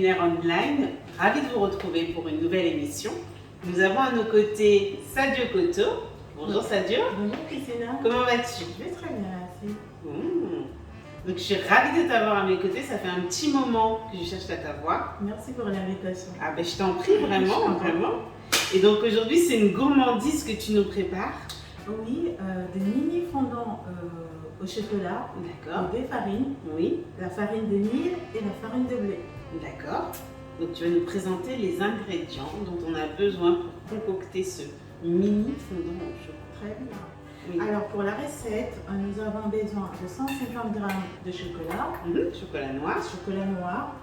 culinaire online. Ravie de vous retrouver pour une nouvelle émission. Nous avons à nos côtés Sadio Koto. Bonjour Sadio. Bonjour Christina. Comment vas-tu? Je vais très bien, merci. Donc je suis ravie de t'avoir à mes côtés. Ça fait un petit moment que je cherche à t'avoir. Merci pour l'invitation. Ah ben je t'en prie, vraiment, vraiment. Et donc aujourd'hui c'est une gourmandise que tu nous prépares. Oui, des mini fondants au chocolat, D'accord. deux farines, Oui. la farine de mil et la farine de blé. D'accord. Donc tu vas nous présenter les ingrédients dont on a besoin pour concocter ce mini fondant au chocolat. Très bien. Oui. Alors pour la recette, nous avons besoin de 150 g de chocolat, Chocolat noir,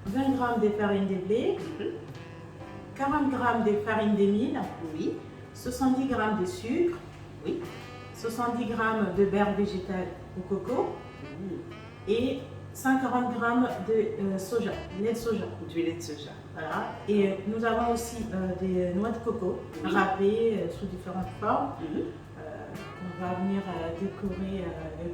20 g de farine de blé, 40 g de farine de mil, oui, 70 g de sucre, oui, 70 g de beurre végétal au coco et 140 g de soja, lait de soja. du lait de soja. Voilà. Et nous avons aussi des noix de coco râpées sous différentes formes. On va venir décorer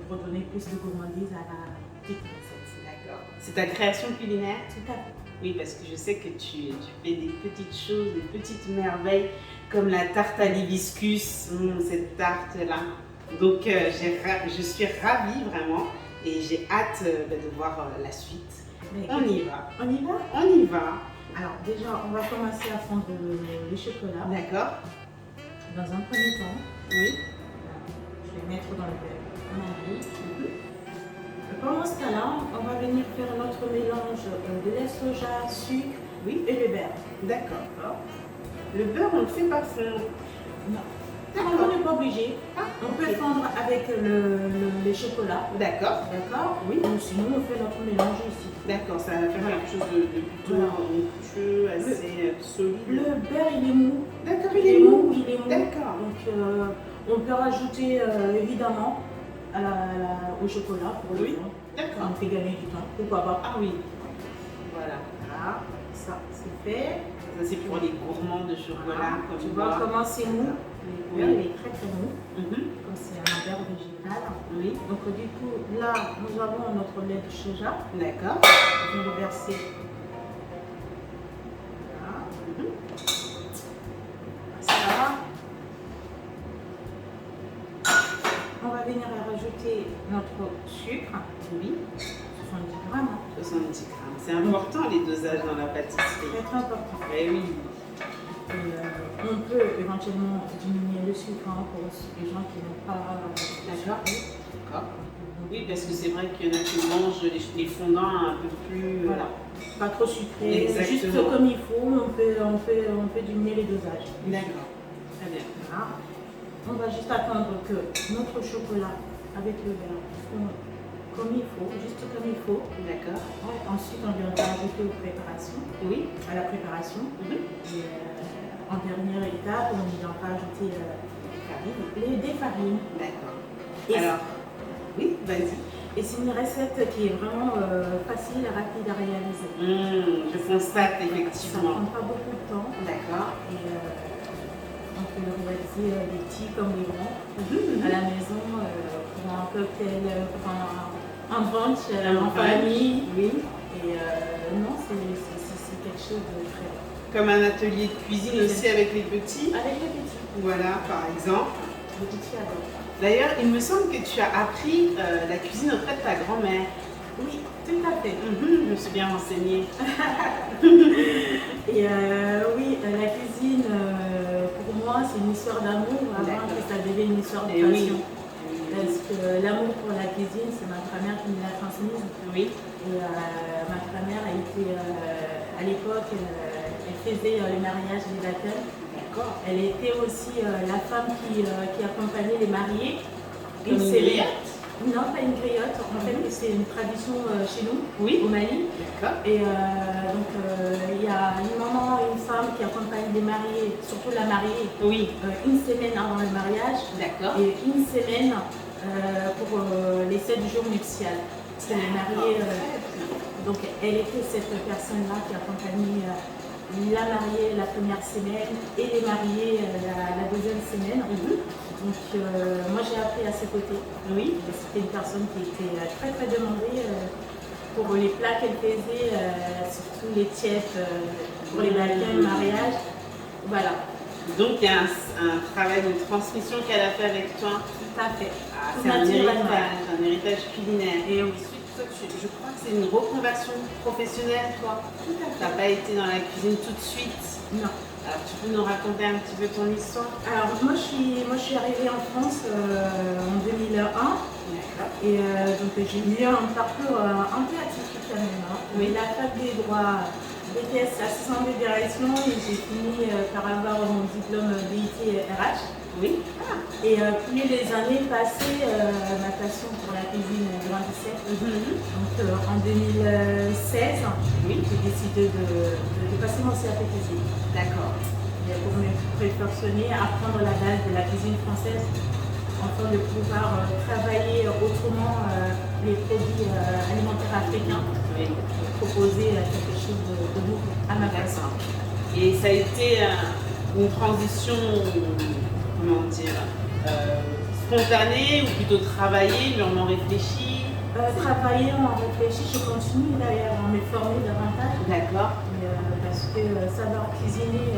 pour donner plus de gourmandise à la petite recette. D'accord. C'est ta création culinaire? Tout à fait. Oui, parce que je sais que tu fais des petites choses, des petites merveilles, comme la tarte à l'hibiscus, cette tarte-là. Donc, je suis ravie vraiment et j'ai hâte de voir la suite. Mais On y va. On y va? On y va. Alors déjà, on va commencer à fondre le chocolat. D'accord. Dans un premier temps, Oui. je vais mettre dans le verre. Pendant ce temps-là, on va venir faire notre mélange de lait soja, sucre Oui. et le beurre. D'accord. Le beurre, on le fait pas fondre. Non. D'accord. On n'est pas obligé. On peut fondre avec le chocolat. D'accord. D'accord? Oui. Ou sinon, on fait notre mélange ici. D'accord, ça va faire quelque chose de plutôt onctueux, assez solide. Le beurre, il est mou. D'accord, il est mou. Il est mou. D'accord. Donc, on peut rajouter évidemment au chocolat pour le Oui. fond. D'accord. Ça nous fait gagner du temps. Pourquoi pas? Ah oui. Voilà. Voilà. Ça, c'est fait. Ça, c'est pour les gourmands de chocolat. Comme Tu vois comment c'est mou? Le beurre, il est très très mou. Comme c'est un beurre végétal. Oui. Donc, du coup, là, nous avons notre lait de soja. D'accord. Je vais le verser. Voilà. Ça. On va venir rajouter notre sucre. Oui. 70 grammes. 70 grammes. C'est important les dosages dans la pâtisserie. C'est très important. Eh oui. Et, on peut éventuellement diminuer le sucre pour les gens qui n'ont pas D'accord. D'accord. Oui, parce que c'est vrai qu'il y en a qui mangent les fondants un peu plus. Voilà. Pas trop sucré. Exactement. Juste comme il faut, on peut diminuer les dosages. D'accord. Très bien. Voilà. On va juste attendre que notre chocolat avec le beurre fonde comme il faut, juste comme il faut. D'accord. Ensuite, on viendra ajouter Oui. à la préparation. Et, en dernière étape, on viendra ajouter des farines. D'accord. Et Alors, oui, vas-y. Et c'est une recette qui est vraiment facile et rapide à réaliser. Je constate Ça ne effectivement. prend pas beaucoup de temps. D'accord. Et on peut le réaliser les petits comme les grands à la maison pour un cocktail, pour un brunch en famille. Oui. Et non, c'est quelque chose de très bon. Comme un atelier de cuisine aussi avec les petits. Avec les petits. Voilà, par exemple. Les petits adorent. D'ailleurs, il me semble que tu as appris la cuisine auprès de ta grand-mère. Oui, tout à fait. Je me suis bien renseignée. Et oui, la cuisine, pour moi, c'est une histoire d'amour avant que ça devienne une histoire de passion. Oui. Parce que l'amour pour la cuisine, c'est ma grand-mère qui me l'a transmise. Oui. Et ma grand-mère a été, à l'époque, elle faisait les mariages et les baptêmes. D'accord. Elle était aussi la femme qui accompagnait les mariés. Une griotte? Non, pas une griotte. En fait, c'est une tradition chez nous, au Mali. D'accord. Et donc, il y a une maman et une femme qui accompagnent les mariés, surtout la mariée, une semaine avant le mariage. D'accord. Et une semaine pour les 7 jours nuptiales. C'est les mariés. Donc, elle était cette personne-là qui accompagnait la mariée la première semaine et les mariés la deuxième semaine. Donc moi j'ai appris à ses côtés. C'était une personne qui était très très demandée pour les plats qu'elle faisait, surtout les tièdes pour les baptêmes, mariages. Voilà. Donc il y a un travail de transmission qu'elle a fait avec toi. Tout à fait. Ah, Tout c'est un naturellement. héritage culinaire. Et oui. Toi, je crois que c'est une reconversion professionnelle, toi. Tout à Tu fait. n'as pas été dans la cuisine tout de suite. Non. Alors tu peux nous raconter un petit peu ton histoire? Alors moi je suis arrivée en France en 2001 D'accord. et donc j'ai eu un parcours un peu atypique quand même. Hein. Oui. La fac des droits, BTS assistant de direction et j'ai fini par avoir mon diplôme DIT RH. Oui. Et plus les années passées, ma passion pour la cuisine grandissait. Donc en 2016, Oui. j'ai décidé de passer mon CAP cuisine. D'accord. Pour me perfectionner, apprendre la base de la cuisine française, afin de pouvoir travailler autrement les produits alimentaires africains, Oui. proposer quelque chose de nouveau à ma façon. Et ça a été une transition, comment dire, spontanée ou plutôt travaillée, mûrement réfléchie? Travailler, on réfléchit, je continue d'ailleurs à me former davantage. D'accord. Parce que savoir cuisiner,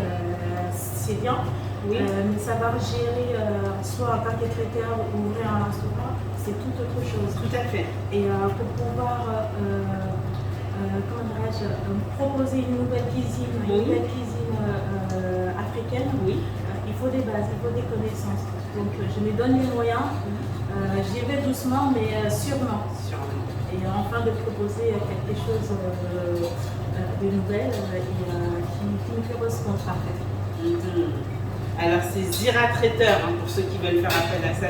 c'est bien, Oui. mais savoir gérer, soit en tant que traiteur ou ouvrir un restaurant, c'est tout autre chose. Tout à fait. Et pour pouvoir comment dirais-je, proposer une nouvelle cuisine, africaine, Oui. il faut des bases, il faut des connaissances. Donc je me donne les moyens, j'y vais doucement mais sûrement. Sûrement. Et enfin de proposer quelque chose de nouvelle qui me correspond parfaitement. Alors c'est Zira Traiteur, hein, pour ceux qui veulent faire appel à ça.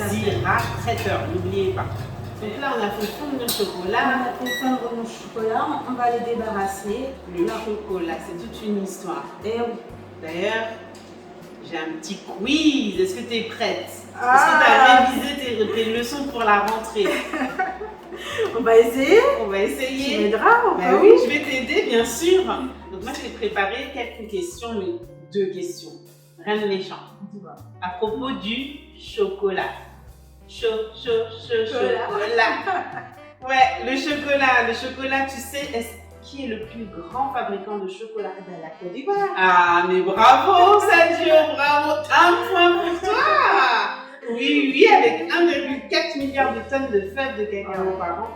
Zira Traiteur, n'oubliez pas. Donc là, on a fait fondre le On chocolat. a fait fondre nos chocolats, on va les débarrasser. Le chocolat, c'est toute une histoire. Et oui. D'ailleurs, j'ai un petit quiz. Est-ce que tu es prête? Ah. Est-ce que tu as révisé tes leçons pour la rentrée? On va essayer. On va essayer. Tu m'aideras, Bah oui, je vais t'aider, bien sûr. Donc moi, je t'ai préparé quelques questions, mais 2 questions. Rien de méchant. Dis-moi. À propos du chocolat. Chocolat. Ouais, le chocolat. Le chocolat, tu sais, qui est le plus grand fabricant de chocolat? La Côte d'Ivoire. Ah, mais bravo, Sadio, bravo. 1 point pour toi. Oui, avec 1,4 milliard de tonnes de fèves de cacao par an.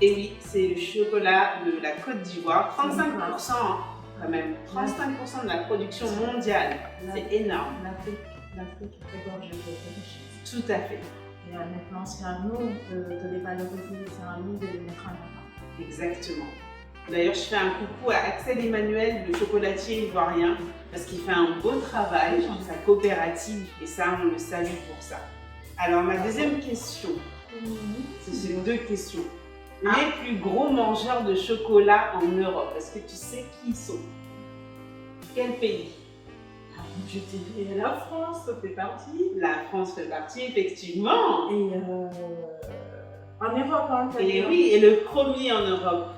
Et oui, c'est le chocolat de la Côte d'Ivoire. 35%, hein, quand même. 35% de la production mondiale. C'est énorme. L'Afrique est gorgée de richesses. Tout à fait. Et maintenant, c'est à nous de les valoriser, c'est à nous de les mettre en avant. Exactement. D'ailleurs, je fais un coucou à Axel Emmanuel, le chocolatier ivoirien, parce qu'il fait un beau travail dans sa coopérative et ça, on le salue pour ça. Alors, ma deuxième question, c'est ces 2 questions. Les plus gros mangeurs de chocolat en Europe, est-ce que tu sais qui ils sont? Quel pays? Je dirais la France, ça fait partie. La France fait partie, effectivement. Et en Europe, hein, Et oui, et le premier en Europe.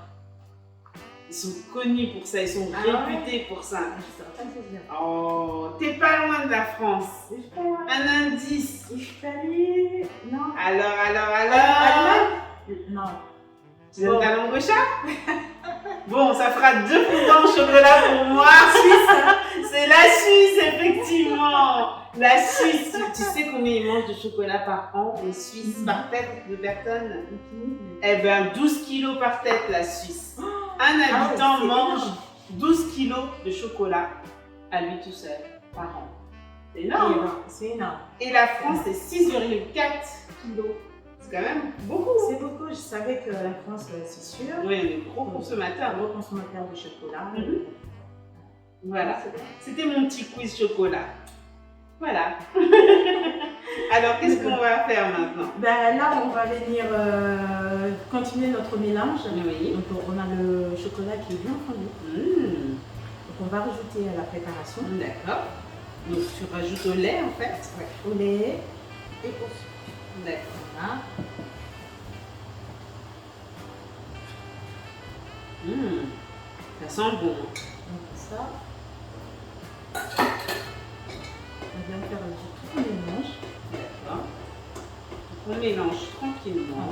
Ils sont connus pour ça, ils sont réputés pour ça. Oh, t'es pas loin de la France. Un indice. Italie, non. Alors Non. Tu donnes ta langue au chat? Bon, ça fera 2 points au chocolat pour moi. C'est la Suisse, effectivement. La Suisse. Tu sais combien ils mangent de chocolat par an, les Suisses, par tête de personne? Eh bien, 12 kilos par tête, la Suisse. Un habitant mange 12 kilos de chocolat à lui tout seul par an. C'est énorme. C'est énorme. Et la France, c'est 6,4 kilos. C'est quand même beaucoup. C'est beaucoup. Je savais que la France, c'est sûr. Oui, on est gros consommateurs. Gros consommateur de chocolat. Voilà. C'était mon petit quiz chocolat. Voilà. Alors, qu'est-ce qu'on va faire maintenant? Ben, là, on va venir continuer notre mélange. Oui. Donc, on a le chocolat qui est bien fondu. Donc, on va rajouter à la préparation. D'accord. Donc, tu rajoutes au lait, en fait? Ouais. Au lait et au sucre. D'accord. Voilà. Ça sent bon. Donc, ça. On va faire tout le mélange. D'accord. On mélange tranquillement.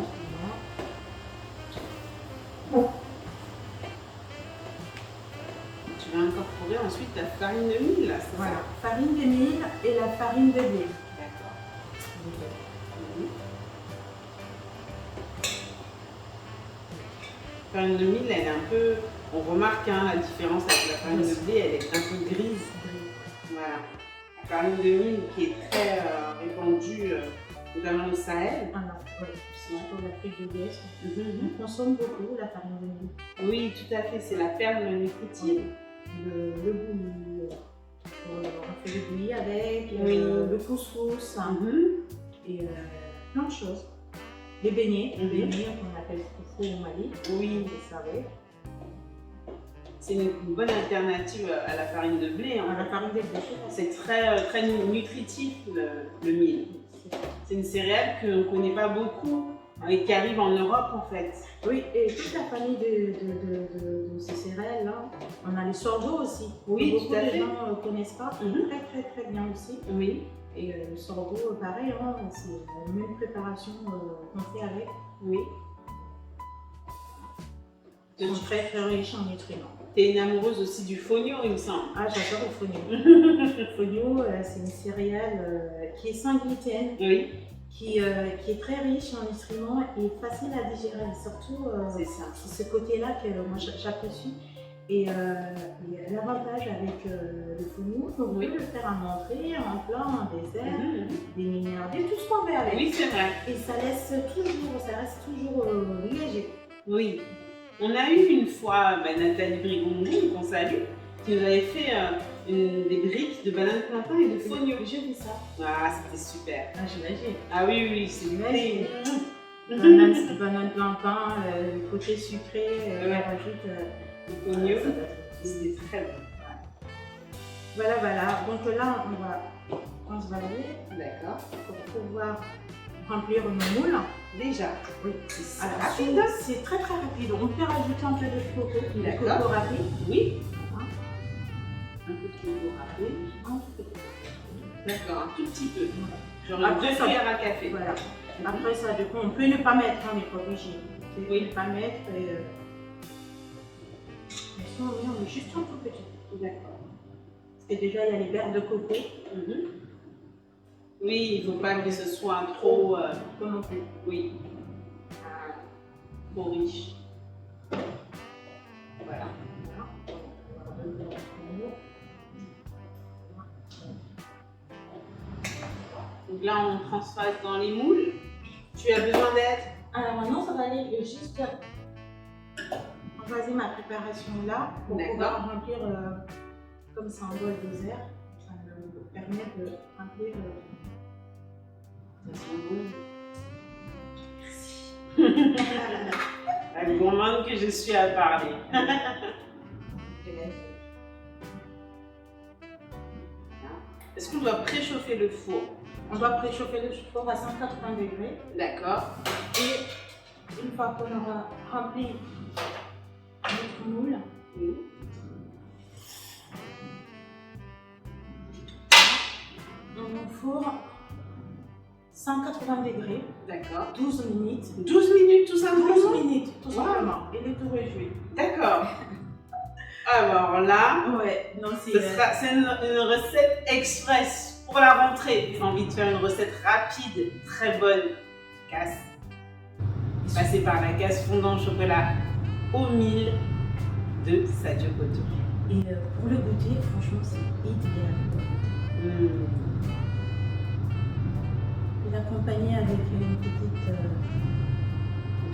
farine de mil, là, c'est Voilà, ça? farine de mil et la farine de blé. D'accord. La farine de mil, elle est un peu... On remarque hein, la différence avec la farine de blé, elle est un peu grise. Voilà. La farine de mil qui est très répandue, notamment au Sahel. Alors, oui, surtout l'Afrique de l'Ouest. Mhm. On consomme beaucoup la farine de mil. Oui, tout à fait, c'est la perle nutritive. Le bouilli, on fait le bouilli avec, Oui. le couscous et plein de choses. Les beignets, qu'on appelle foufou au Mali. Oui, vous savez. c'est une bonne alternative à la farine de blé. Hein. À la farine de blé, c'est très nutritif le mil. C'est une céréale qu'on ne connaît pas beaucoup et qui arrive en Europe en fait. Oui, et toute la famille de ces céréales là, on a les sorgho aussi. Oui, beaucoup tout à fait. de gens ne connaissent pas, très bien aussi. Oui. Et le sorgho, pareil, hein, c'est la même préparation qu'on fait avec. Oui. Ils sont très riches en nutriments. Tu es une amoureuse aussi du fonio, il me semble. Ah, j'adore le fonio. Le fonio, c'est une céréale qui est sans gluten, Oui. qui est très riche en nutriments et facile à digérer. Surtout, c'est ce côté-là que moi j'apprécie. Et l'avantage avec le fonio, on peut le faire en entrée, en plat, en dessert, des minérales, tout ce qu'on veut avec. Oui, c'est vrai. Et ça reste toujours léger. Oui. On a eu une fois Nathalie Brigondine, qu'on salue, qui nous avait fait des briques de banane plantain et de fonio. J'ai vu ça. Ah, c'était super. Ah, j'imagine. Ah oui, c'est J'imagine. très... Banane plantain, le côté sucré, on rajoute le fonio. C'était très bon. Voilà. Donc là, on se va lever. D'accord. Pour pouvoir remplir nos moules. Déjà. Oui. C'est rapide. C'est très rapide. On peut rajouter un peu de coco. D'accord. Coco râpé. Oui. Un peu de coco râpé. D'accord, un tout petit peu. Genre Après, deux cuillères à café. Voilà. Après ça, du coup, on peut ne pas mettre, on n'est pas obligé. Oui. Ne pas mettre. On met juste un tout petit. D'accord. Parce que déjà, il y a les verres de coco. Oui, il ne faut pas que ce soit trop... Pas non plus. Oui. Trop riche. Voilà. Donc là, on transfère dans les moules. Tu as besoin d'aide? Alors maintenant, ça va aller juste envaser ma préparation là pour pouvoir remplir comme ça en bol doseur. Ça me permet de remplir. Ça sent bon. Merci. La gourmande que je suis à parler. Est-ce qu'on doit préchauffer le four? On doit préchauffer le four à 180 degrés. D'accord. Et une fois qu'on aura rempli notre moule, on fourre 180 degrés. D'accord. 12 minutes. 12 minutes tout simplement? 12 minutes, tout simplement. Et le tour est joué. D'accord. Alors là, ouais, c'est une recette express pour la rentrée. J'ai envie de faire une recette rapide, très bonne. Casse. Passer par la casse fondant au chocolat au mil de Sadio Koto. Et pour le goûter, franchement, c'est idéal. Et l'accompagner avec une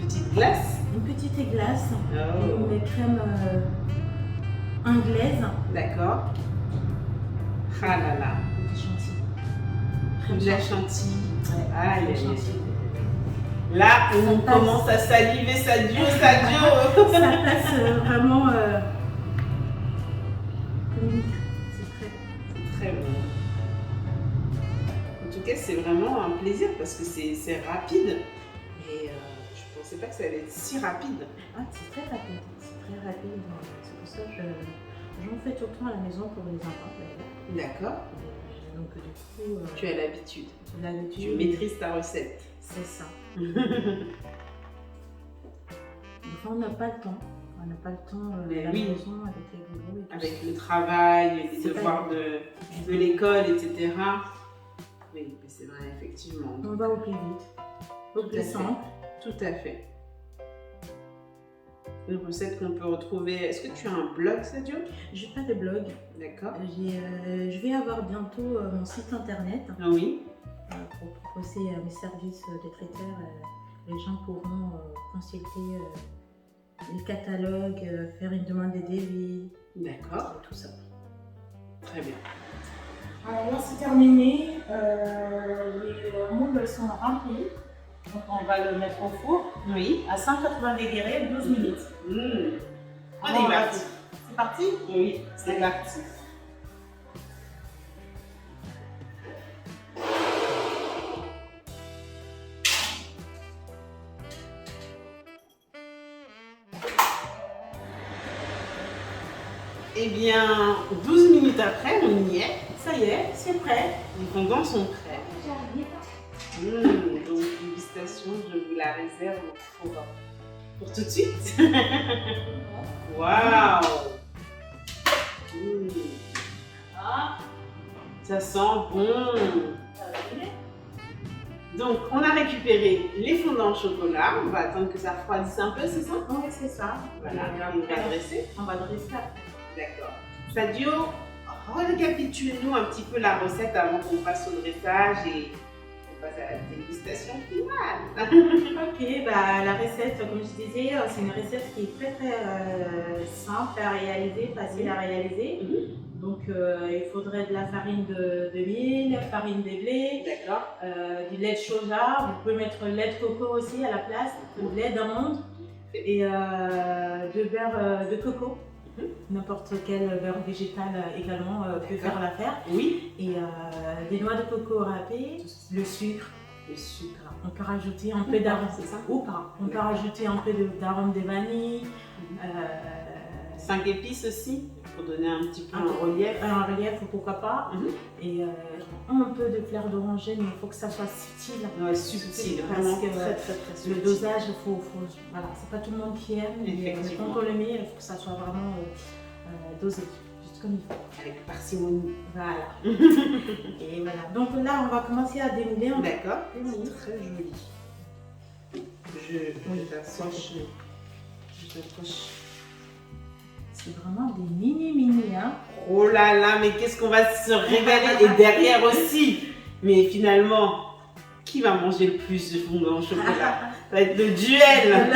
petite glace. Une petite glace. Oh. Une crème anglaise. D'accord. Ah là là. Chantilly. De la chantilly. Ouais. Aïe, aïe, aïe. Là, on commence à saliver, Sadio. Ça passe vraiment. C'est très bon. En tout cas, c'est vraiment un plaisir parce que c'est rapide. Et je ne pensais pas que ça allait être si rapide. Ah, c'est très rapide. C'est très rapide. C'est pour ça que j'en fais tout le temps à la maison pour les enfants. D'accord. Donc, du coup. Tu as l'habitude. Tu Tu maîtrises ta recette. C'est ça. Des fois, on n'a pas le temps. On n'a pas le temps Mais à la oui. maison avec les boulots et tout Avec ça. le travail, les C'est devoirs pas de l'école, etc. Oui, mais c'est vrai, effectivement. On va au plus vite, au Tout à plus fait. simple. Tout à fait. Une recette qu'on peut retrouver. Est-ce que tu as un blog, Sadio? Je fais des blogs. D'accord. Je vais avoir bientôt mon site internet Ah oui. pour proposer mes services de traiteur. Les gens pourront consulter le catalogue, faire une demande de devis, D'accord. tout ça. Très bien. Alors là, c'est terminé. Les moules sont remplis. Donc on va le mettre au four Oui. à 180 degrés, 12 minutes. Mmh. On Alors, est parti. C'est parti? Oui, c'est parti. Eh bien, 12 minutes après, on y est. Ça y est, c'est prêt. Les fondants sont prêts. Donc, dégustation, je vous la réserve pour tout de suite. Waouh! Ah, Ça sent bon. Donc, on a récupéré les fondants au chocolat. On va attendre que ça refroidisse un peu, c'est ça? oui, c'est ça. Voilà, Et on va après, dresser. on va dresser après. D'accord. Sadio, récapitule-nous un petit peu la recette avant qu'on passe au dressage et on passe à la dégustation finale. Ok, bah, la recette, comme je disais, c'est une recette qui est très très simple à réaliser, facile à réaliser. Donc il faudrait de la farine de mil, farine de blé, D'accord. du lait de soja, vous pouvez mettre le lait de coco aussi à la place, du lait d'amande et de beurre de coco. N'importe quel beurre végétal également peut faire l'affaire. Oui. Et des noix de coco râpées, le sucre. Le sucre. On peut rajouter un peu d'arôme, c'est ça? ou pas. On peut rajouter un peu d'arôme de vanille. 5 épices aussi, pour donner un petit peu Un relief, pourquoi pas. Et un peu de fleur d'oranger, mais il faut que ça soit subtil. Ouais, subtil, Parce vraiment que très subtil. le dosage, voilà, c'est pas tout le monde qui aime. Mais Effectivement. quand on le met, il faut que ça soit vraiment dosé, juste comme il faut. Avec parcimonie. Voilà. Et voilà. Donc là, on va commencer à démouler. D'accord. Oui. C'est très joli. Je t'approche. Je t'approche. C'est vraiment des mini, hein. Oh là là, mais qu'est-ce qu'on va se régaler. Et derrière aussi. Mais finalement, qui va manger le plus de fondant au chocolat? Ça va être le duel.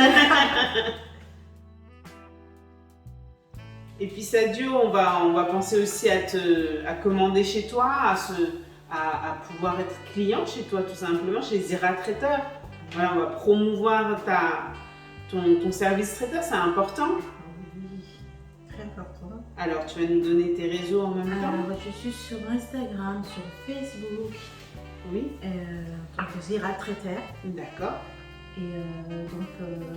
Et puis Sadio, on va penser aussi à commander chez toi, à pouvoir être client chez toi tout simplement, chez Zira Traiteur. Voilà, on va promouvoir ton service traiteur, c'est important. Oui, très important. Alors, tu vas nous donner tes réseaux en même temps? Alors, je suis sur Instagram, sur Facebook, Oui. donc Zira Traiteur. D'accord. Et donc,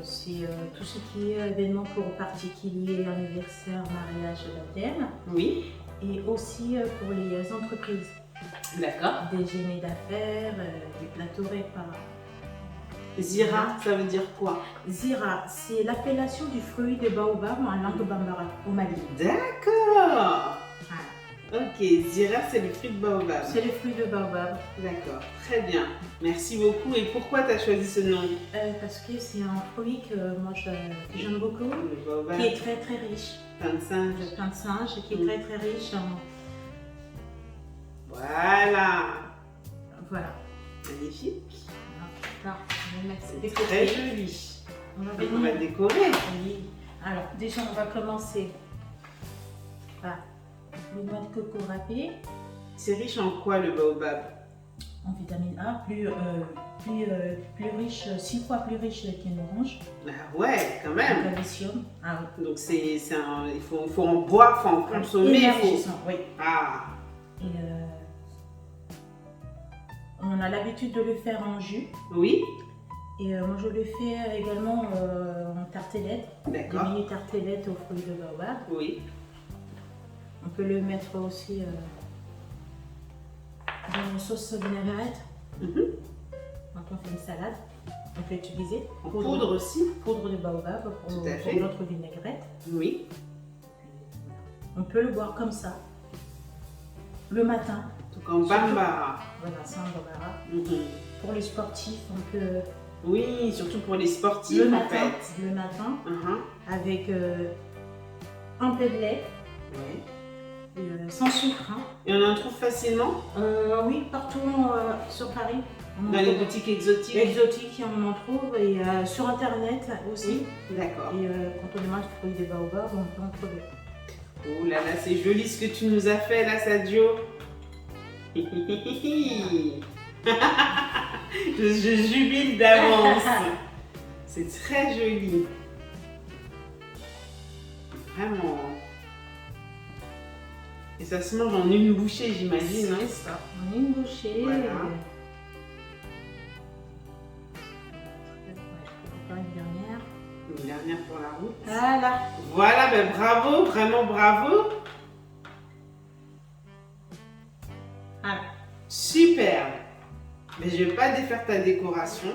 c'est tout ce qui est événement pour particuliers, anniversaire, mariage, baptême. Oui. Et aussi pour les entreprises. D'accord. Déjeuner d'affaires, des plateaux repas. Zira, ça veut dire quoi? Zira, c'est l'appellation du fruit de baobab en langue bambara au Mali. D'accord. Voilà. Ok, Zira, c'est le fruit de baobab. C'est le fruit de baobab. D'accord, très bien. Merci beaucoup. Et pourquoi tu as choisi ce nom? Parce que c'est un fruit que moi que j'aime beaucoup, Le baobab. qui est très très riche. Pain de singe. Le pain de singe qui est très très riche en... Voilà. Voilà. Magnifique. Alors, on va mettre des Très côtés. joli. On va On va venir. décorer. Oui. Alors, déjà, on va commencer par les noix de coco râpées C'est riche en quoi le baobab? en vitamine A, plus riche, 6 fois plus riche qu'une orange. Ah ouais, quand En même. calcium. Ah oui. Donc il faut en boire, il faut en consommer. Énergisant, oui. Ah, Et on a l'habitude de le faire en jus. oui, Et moi, je le fais également en tartelette. Des d'accord. mini tartelettes aux fruits de baobab. Oui, On peut le mettre aussi dans une sauce vinaigrette. Mhm. Quand on fait une salade. on peut utiliser. En poudre aussi. Poudre de baobab Tout à fait. pour notre vinaigrette. Oui. On peut le boire comme ça, le matin. Donc en bambara. Voilà, c'est un bambara. Mhm. Pour les sportifs, on peut Oui, surtout pour les sportifs le en matin, fait. le matin Mhm. avec un peu de lait, Ouais. sans sucre. Hein. Et on en trouve facilement Oui, partout sur Paris. On en dans les trouve. boutiques exotiques. Exotiques, on en trouve, et sur internet aussi. Oui, d'accord. Et quand on demande le fruit des baobabs, on peut en trouver. Oh là là, c'est joli ce que tu nous as fait là, Sadio. je jubile d'avance. C'est très joli. Vraiment. Et ça se mange en une bouchée, j'imagine. Hein? C'est ça. On a une bouchée. Voilà. Encore une dernière. Une dernière pour la route. Voilà. Voilà, ben bravo, vraiment bravo. Voilà. Super. Mais je ne vais pas défaire ta décoration.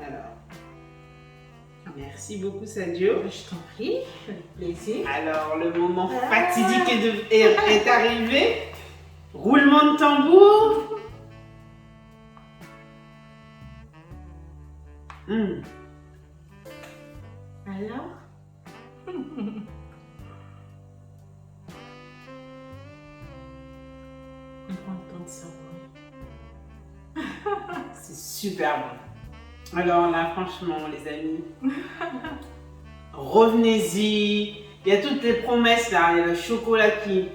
Alors, merci beaucoup Sadio. Je t'en prie, avec plaisir. Alors, le moment fatidique est arrivé. Roulement de tambour. Alors on prend le temps de savourer. C'est super bon. Alors là, franchement, les amis, revenez-y. Il y a toutes les promesses là. Il y a le chocolat qui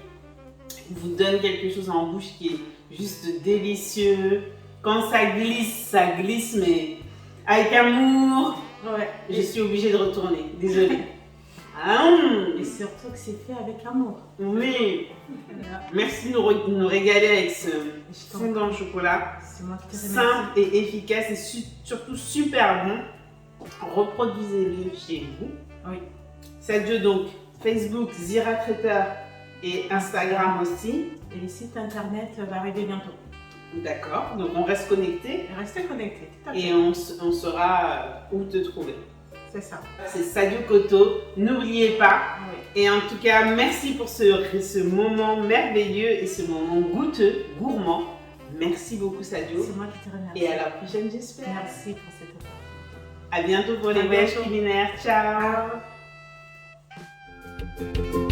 vous donne quelque chose en bouche qui est juste délicieux. Quand ça glisse, mais avec amour. Ouais. Je suis obligée de retourner. Désolée. Et surtout que c'est fait avec amour. Oui. Voilà. Merci de nous régaler avec ce fondant au chocolat. C'est moi qui te remercie. Simple et efficace et surtout super bon. Reproduisez-le chez vous. Oui. Sadio donc, Facebook, Zira Traiteur et Instagram aussi. Et le site internet va arriver bientôt. D'accord, donc on reste connecté Restez connectés. Tout à fait. et on saura où te trouver. C'est ça. C'est Sadio Koto, n'oubliez pas. Oui. Et en tout cas, merci pour ce moment merveilleux et ce moment goûteux, gourmand. Merci beaucoup Sadio. C'est moi qui te remercie. Et à la prochaine j'espère. Merci pour cette opportunité. À bientôt pour les À voyages bientôt. culinaires. Ciao. Ciao.